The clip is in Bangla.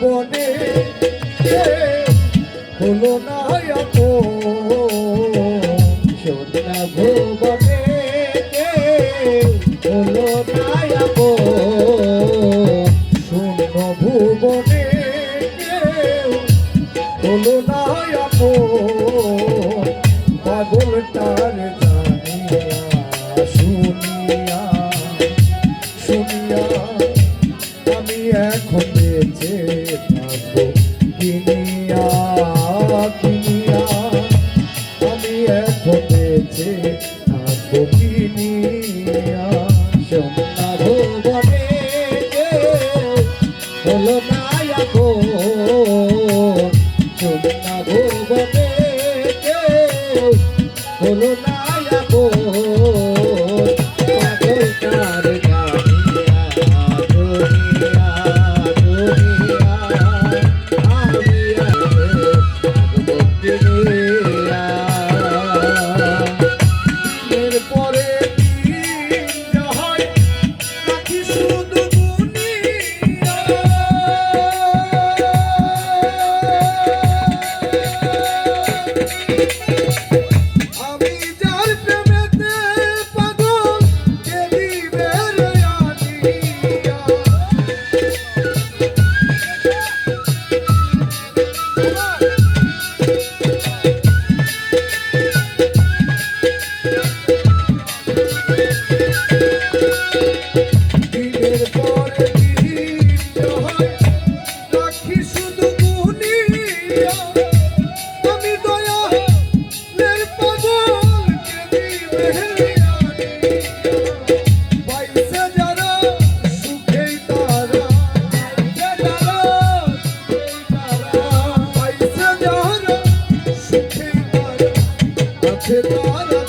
বনে হলো না সোনা ভুবনে হলো না শূন্য ভুবনে হলো না পাগলটার জানিয়া শুনিয়া শুনিয়া আমি এখন বেঁচে থাকবো কিনিয়া কিনিয়া আমি এখন বেঁচে থাকবো কিনিয়া সোনা ভুবনে হলো না সোনা ভুবনে হলো না Hit